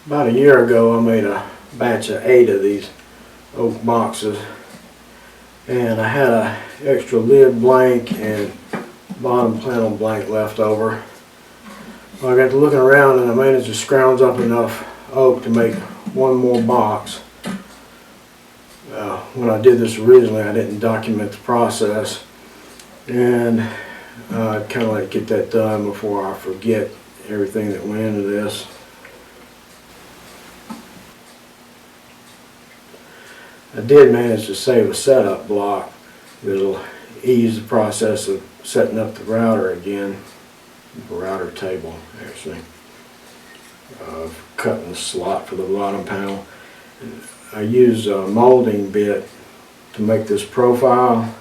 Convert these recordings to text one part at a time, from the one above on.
About a year ago I made a batch of 8 of these oak boxes, and I had an extra lid blank and bottom panel blank left over. Well, I got to looking around and I managed to scrounge up enough oak to make one more box. When I did this originally, I didn't document the process, and I'd kind of like to get that done before I forget everything that went into this. I did manage to save a setup block that'll ease the process of setting up the router again, the router table actually, cutting the slot for the bottom panel. I used a molding bit to make this profile,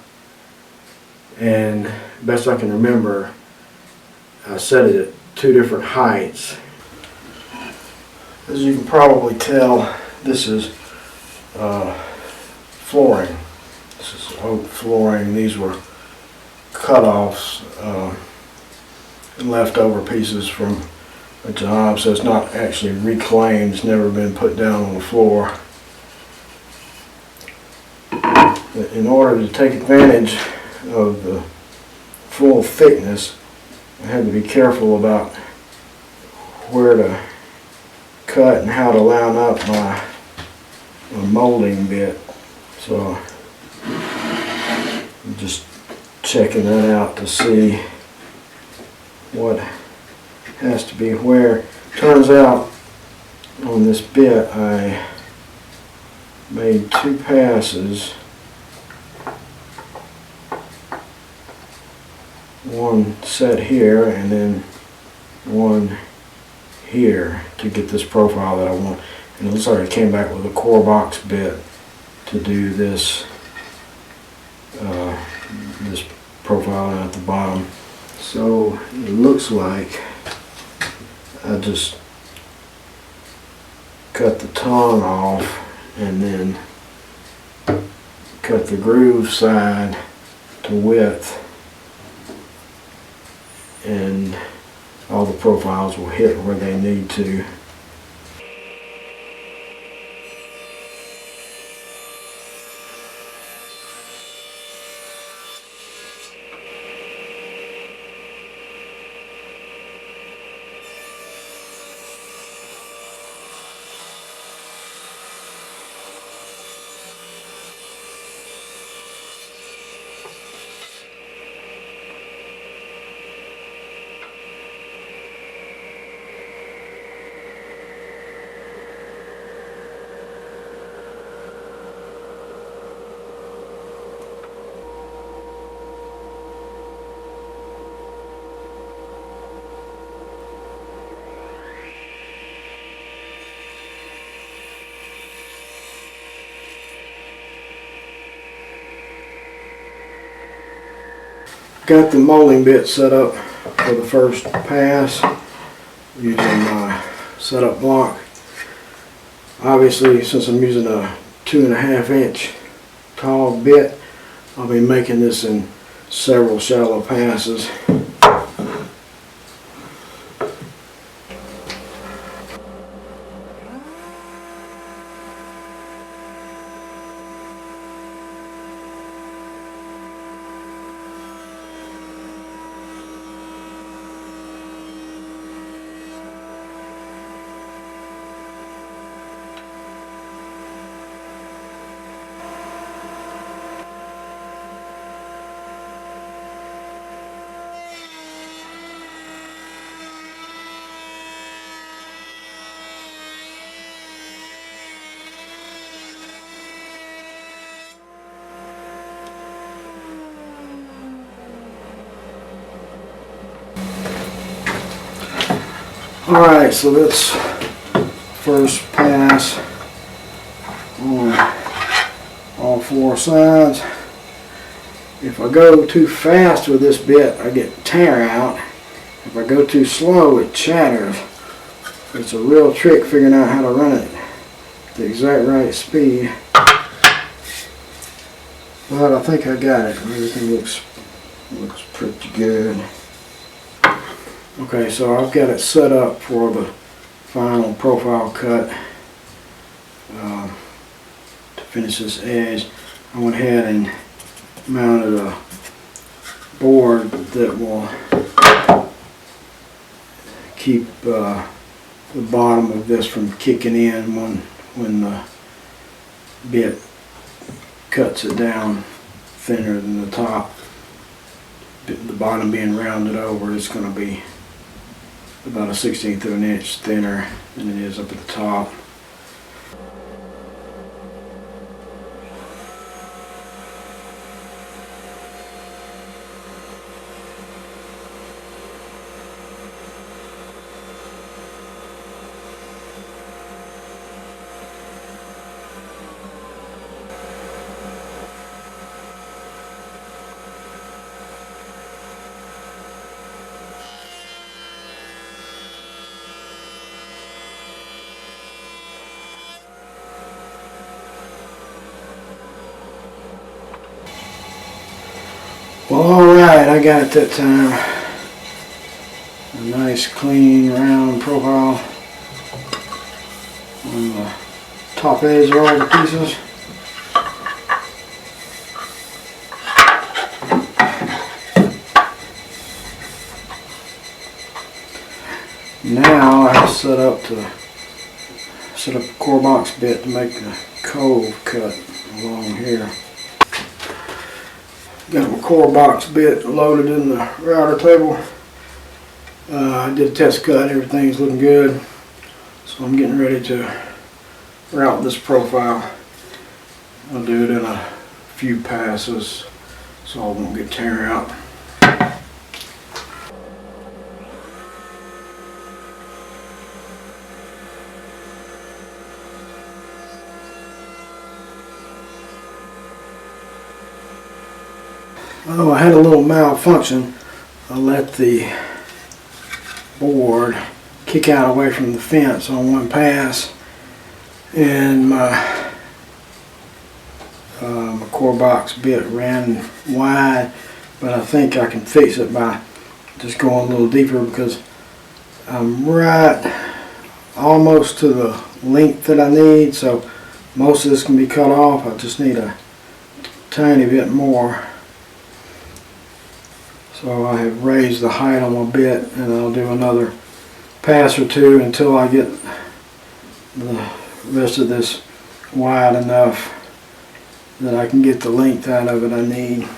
and best I can remember I set it at 2 different heights. As you can probably tell, this is flooring. This is oak flooring. These were cut-offs and leftover pieces from a job, so it's not actually reclaimed. It's never been put down on the floor. In order to take advantage of the full thickness, I had to be careful about where to cut and how to line up my molding bit. So I'm just checking that out to see what has to be where. Turns out on this bit I made 2 passes, one set here and then one here, to get this profile that I want. And it looks like I came back with a core box bit to do this this profile at the bottom. So it looks like I just cut the tongue off and then cut the groove side to width, and all the profiles will hit where they need to. Got the molding bit set up for the first pass using my setup block. Obviously, since I'm using a 2.5 inch tall bit, I'll be making this in several shallow passes. Alright, so that's first pass on all 4 sides. If I go too fast with this bit, I get tear out. If I go too slow, it chatters. It's a real trick figuring out how to run it at the exact right speed. But I think I got it. Everything looks pretty good. Okay, so I've got it set up for the final profile cut to finish this edge. I went ahead and mounted a board that will keep the bottom of this from kicking in when the bit cuts it down thinner than the top. The bottom being rounded over, it's going to be about 1/16 of an inch thinner than it is up at the top. Well, alright, I got it that time. A nice clean round profile on the top edge of all the pieces. Now I have set up a core box bit to make the cove cut along here. Got my core box bit loaded in the router table. I did a test cut, everything's looking good. So I'm getting ready to route this profile. I'll do it in a few passes so I won't get tear out. Oh, I had a little malfunction. I let the board kick out away from the fence on one pass, and my core box bit ran wide, but I think I can fix it by just going a little deeper, because I'm right almost to the length that I need, so most of this can be cut off. I just need a tiny bit more. So I have raised the height on my bit, and I'll do another pass or two until I get the rest of this wide enough that I can get the length out of it I need.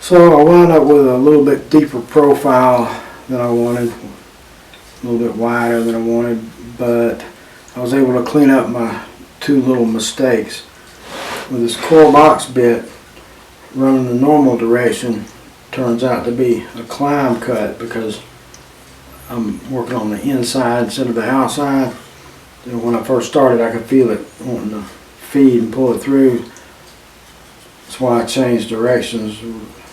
So I wound up with a little bit deeper profile than I wanted, a little bit wider than I wanted, but I was able to clean up my two little mistakes. With this core box bit, running the normal direction turns out to be a climb cut because I'm working on the inside instead of the outside. And when I first started, I could feel it wanting to feed and pull it through. That's why I changed directions,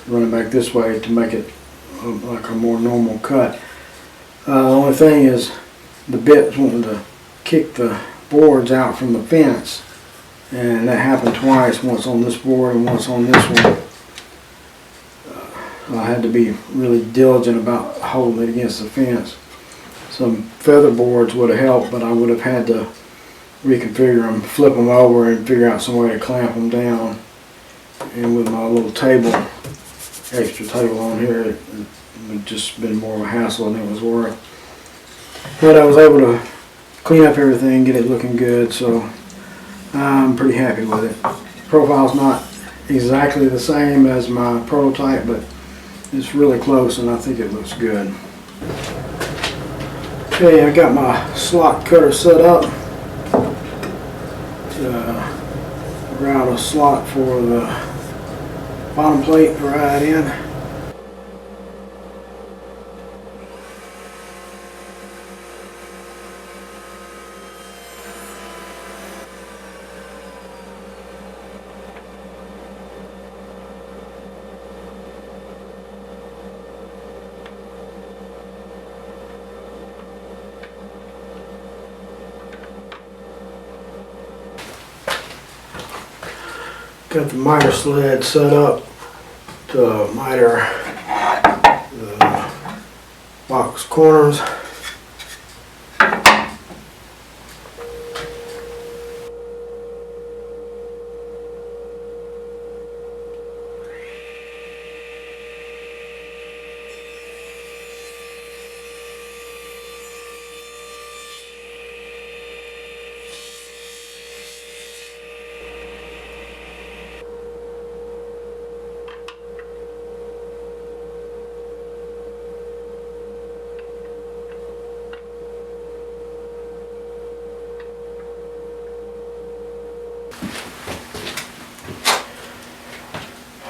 running back this way to make it like a more normal cut. The only thing is the bit's wanting to kick the boards out from the fence, and that happened twice, once on this board and once on this one. I had to be really diligent about holding it against the fence. Some feather boards would have helped, but I would have had to reconfigure them, flip them over, and figure out some way to clamp them down. And with my little table, extra table on here, it would just been more of a hassle than it was worth. But I was able to clean up everything, get it looking good, so I'm pretty happy with it. Profile's not exactly the same as my prototype, but it's really close and I think it looks good. Okay, I got my slot cutter set up to route a slot for the bottom plate to ride in. got the miter sled set up to miter the box corners.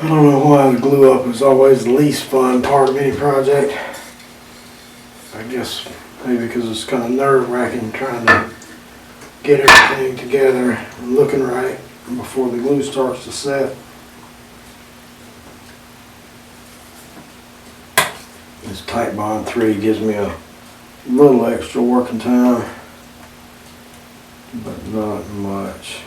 I don't know why the glue up is always the least fun part of any project. I guess maybe because it's kind of nerve-wracking trying to get everything together and looking right before the glue starts to set. This Titebond 3 gives me a little extra working time, but not much.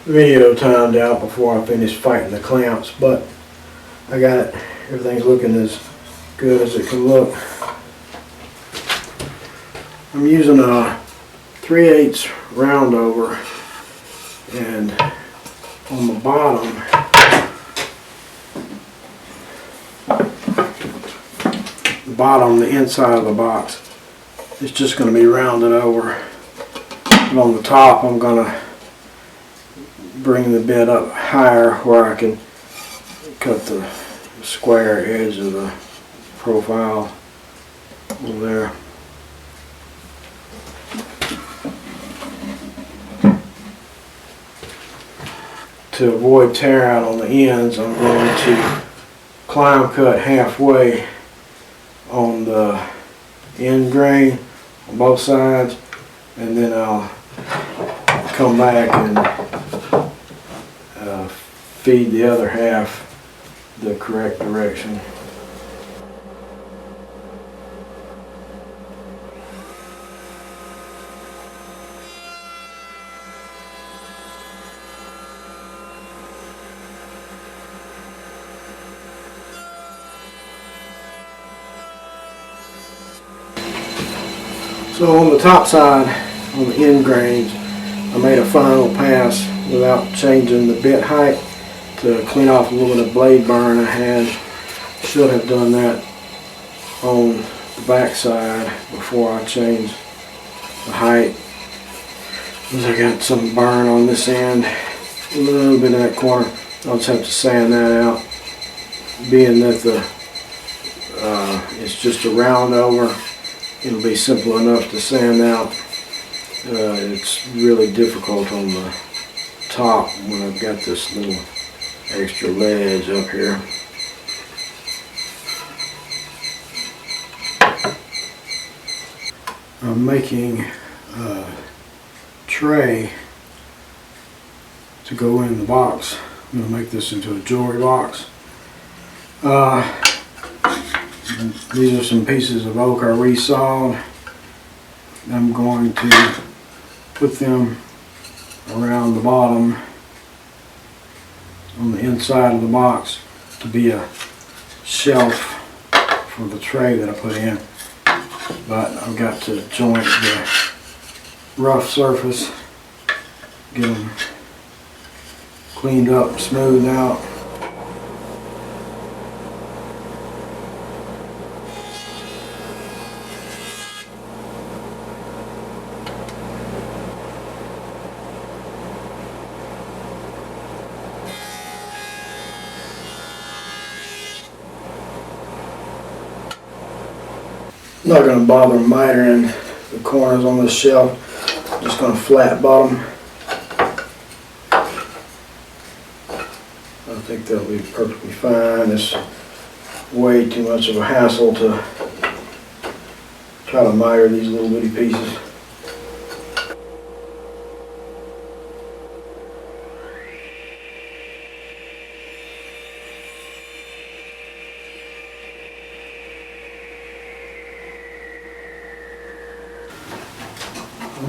Video timed out before I finished fighting the clamps, but I got it. Everything's looking as good as it can look. I'm using a 3/8 round over, and on the bottom, the inside of the box, it's just going to be rounded over, and on the top I'm going to bring the bit up higher where I can cut the square edge of the profile over there. To avoid tear out on the ends, I'm going to climb cut halfway on the end grain on both sides, and then I'll come back and feed the other half the correct direction. So on the top side, on the end grains, I made a final pass without changing the bit height to clean off a little bit of blade burn I had. Should have done that on the back side before I changed the height. Because I got some burn on this end, a little bit of that corner. I'll just have to sand that out. Being that it's just a round over, it'll be simple enough to sand out. It's really difficult on the top when I've got this little extra ledge up here. I'm making a tray to go in the box. I'm going to make this into a jewelry box. These are some pieces of oak I resawed. I'm going to put them around the bottom on the inside of the box to be a shelf for the tray that I put in. But I've got to joint the rough surface, get them cleaned up, smoothed out. I'm not going to bother mitering the corners on this shelf. I'm just going to flat bottom. I think that'll be perfectly fine. It's way too much of a hassle to try to miter these little bitty pieces.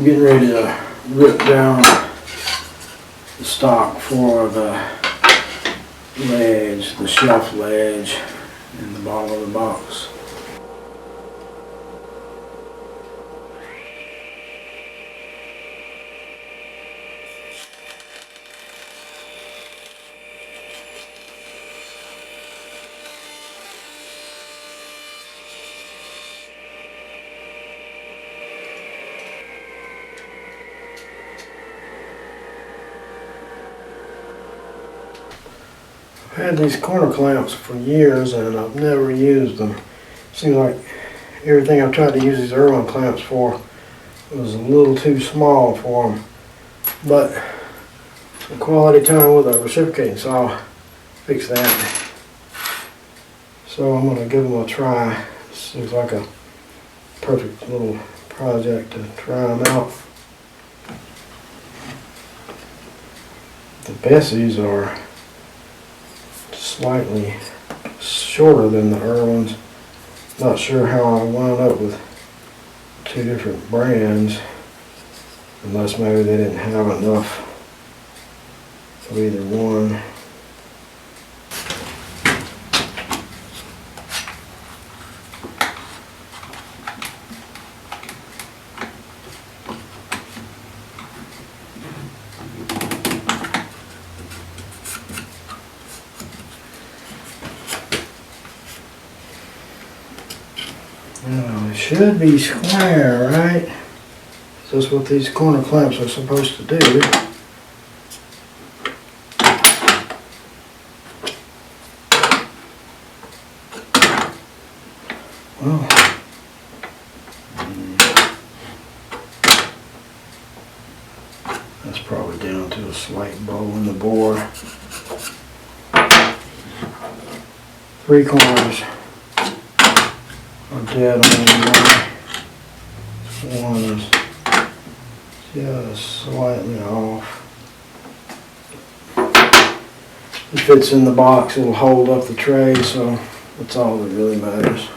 I'm getting ready to rip down the stock for the ledge, the shelf ledge in the bottom of the box. I've had these corner clamps for years and I've never used them. Seems like everything I've tried to use these Irwin clamps for was a little too small for them. But some quality time with a reciprocating saw fix that. So I'm going to give them a try. This looks like a perfect little project to try them out. The Bessies are slightly shorter than the Irwins. Not sure how I wound up with two different brands, unless maybe they didn't have enough of either one. Now, it should be square, right? That's what these corner clamps are supposed to do. Well, that's probably down to a slight bow in the bore. 3 corners are dead on. One is just slightly off. It fits in the box, it'll hold up the tray, so that's all that really matters.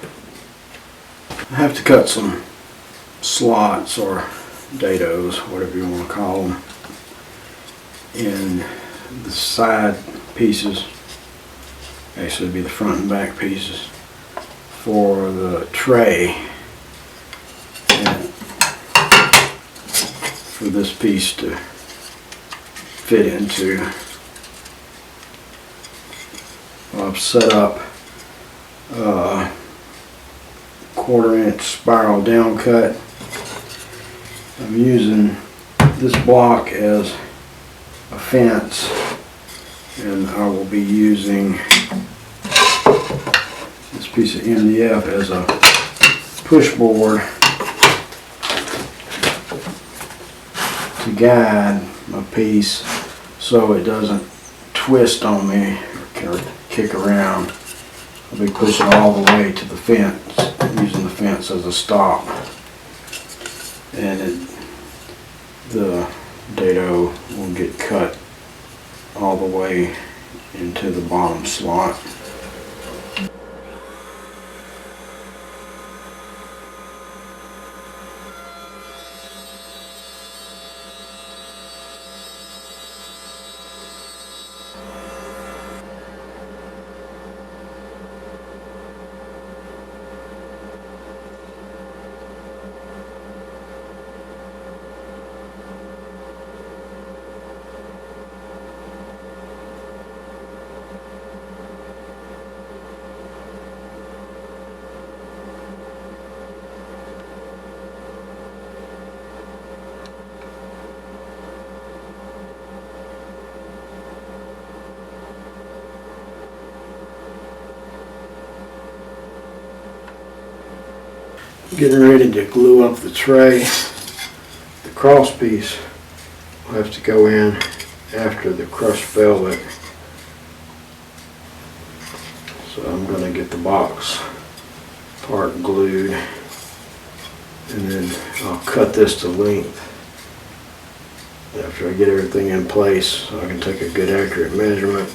I have to cut some slots or dados, whatever you want to call them, in the side pieces. Actually, it'd be the front and back pieces for the tray, and for this piece to fit into. Well, I've set up a 1/4 inch spiral down cut. I'm using this block as a fence, and I will be using this piece of MDF as a push board to guide my piece so it doesn't twist on me or kick around. I'll be pushing all the way to the fence, using the fence as a stop, and the dado will get cut all the way into the bottom slot. Getting ready to glue up the tray. The cross piece will have to go in after the crushed velvet. So I'm going to get the box part glued, and then I'll cut this to length after I get everything in place so I can take a good accurate measurement.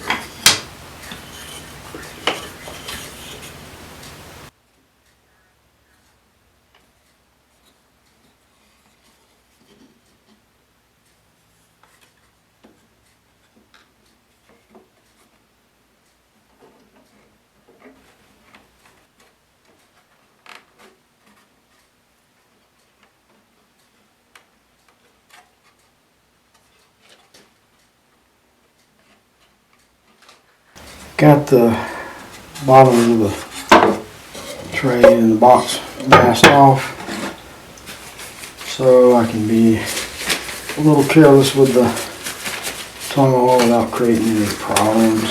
Got the bottom of the tray and the box masked off, so I can be a little careless with the tongue oil without creating any problems.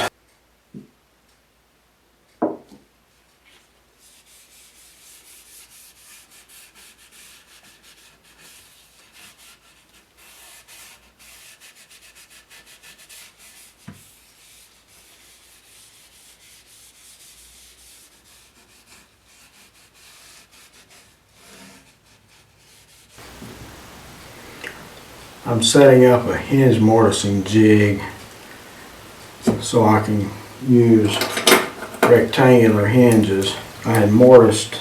I'm setting up a hinge mortising jig so I can use rectangular hinges. I had mortised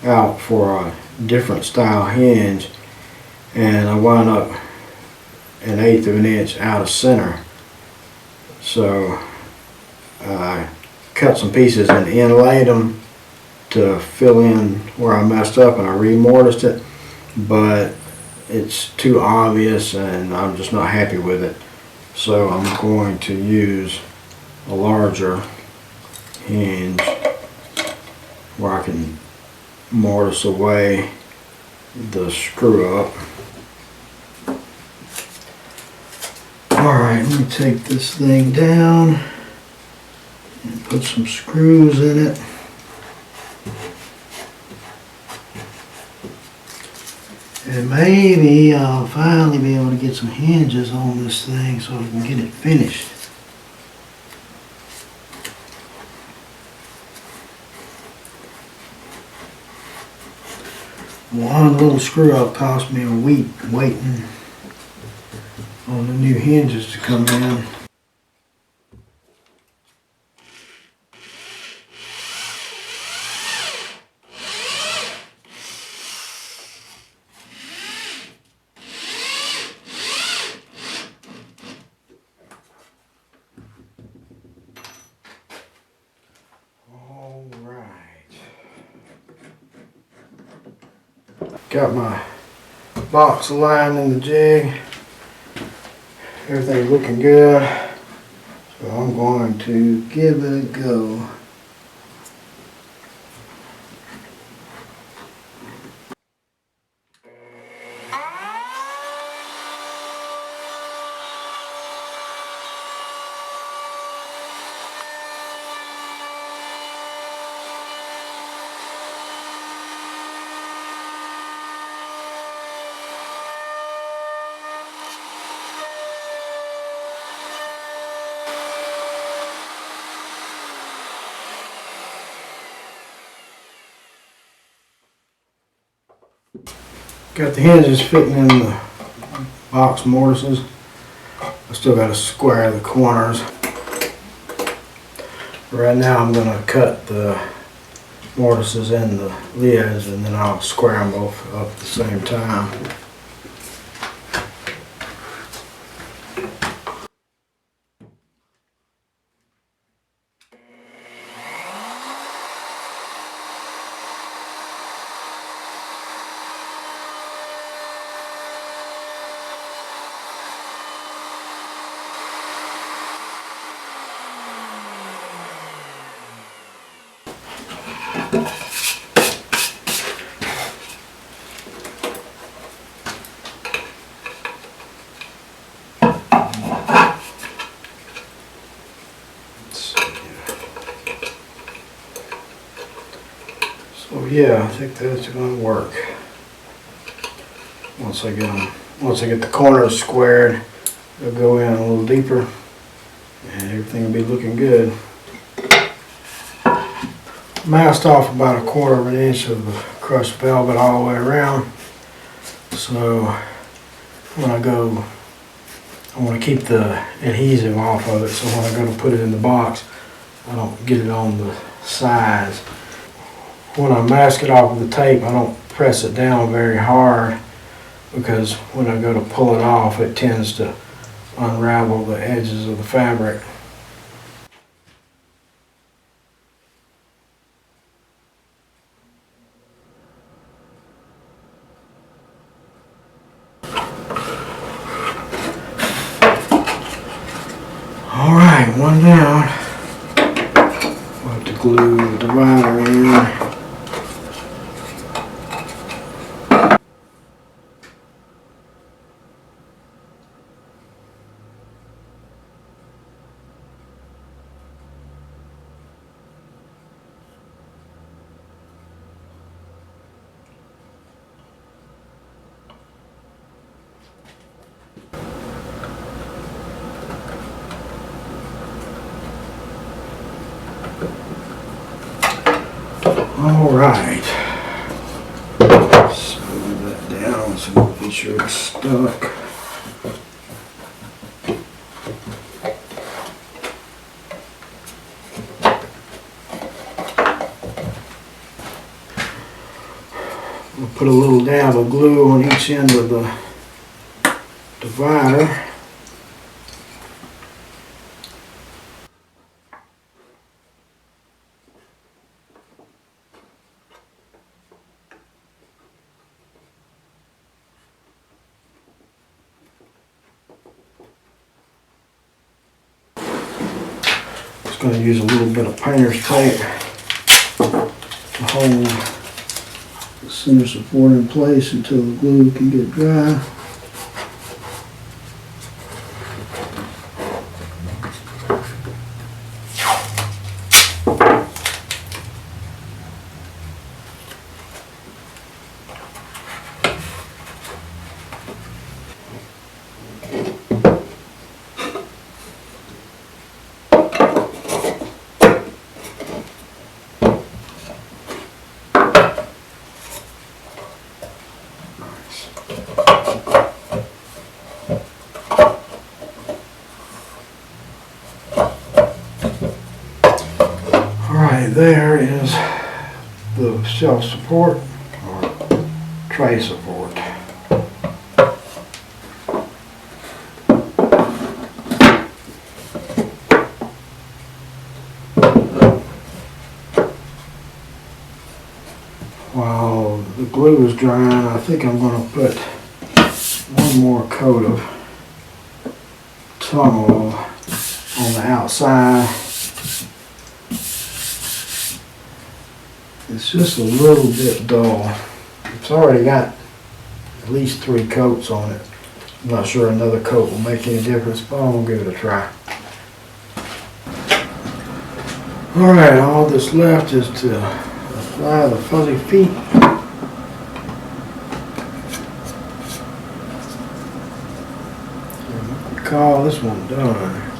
out for a different style hinge, and I wound up 1/8 of an inch out of center. So I cut some pieces and inlaid them to fill in where I messed up, and I remortised it, but it's too obvious and I'm just not happy with it. So I'm going to use a larger hinge where I can mortise away the screw up. Alright, let me take this thing down and put some screws in it. And maybe I'll finally be able to get some hinges on this thing so I can get it finished. One little screw up cost me a week waiting on the new hinges to come in. Got my box aligned in the jig. Everything's looking good. So I'm going to give it a go. Got the hinges fitting in the box mortises. I still got to square the corners. Right now I'm going to cut the mortises and the lids, and then I'll square them both up at the same time. So yeah, I think that's going to work. Once I get the corners squared, they'll go in a little deeper, and everything will be looking good. Masked off about 1/4 of an inch of the crushed velvet all the way around. So when I want to keep the adhesive off of it, so when I go to put it in the box, I don't get it on the sides. When I mask it off with the tape, I don't press it down very hard, because when I go to pull it off, it tends to unravel the edges of the fabric. Alright, one down. glue the divider in. All right. Smooth that down so we make sure it's stuck. We'll put a little dab of glue on each end of the divider. Going to use a little bit of painter's tape to hold the center support in place until the glue can get dry. There is the shelf support or tray support. While the glue is drying, I think I'm going to put one more coat of tunnel on the outside. It's just a little bit dull. It's already got at least 3 coats on it. I'm not sure another coat will make any difference, but I'm going to give it a try. Alright, all that's left is to apply the fuzzy feet. Call this one done.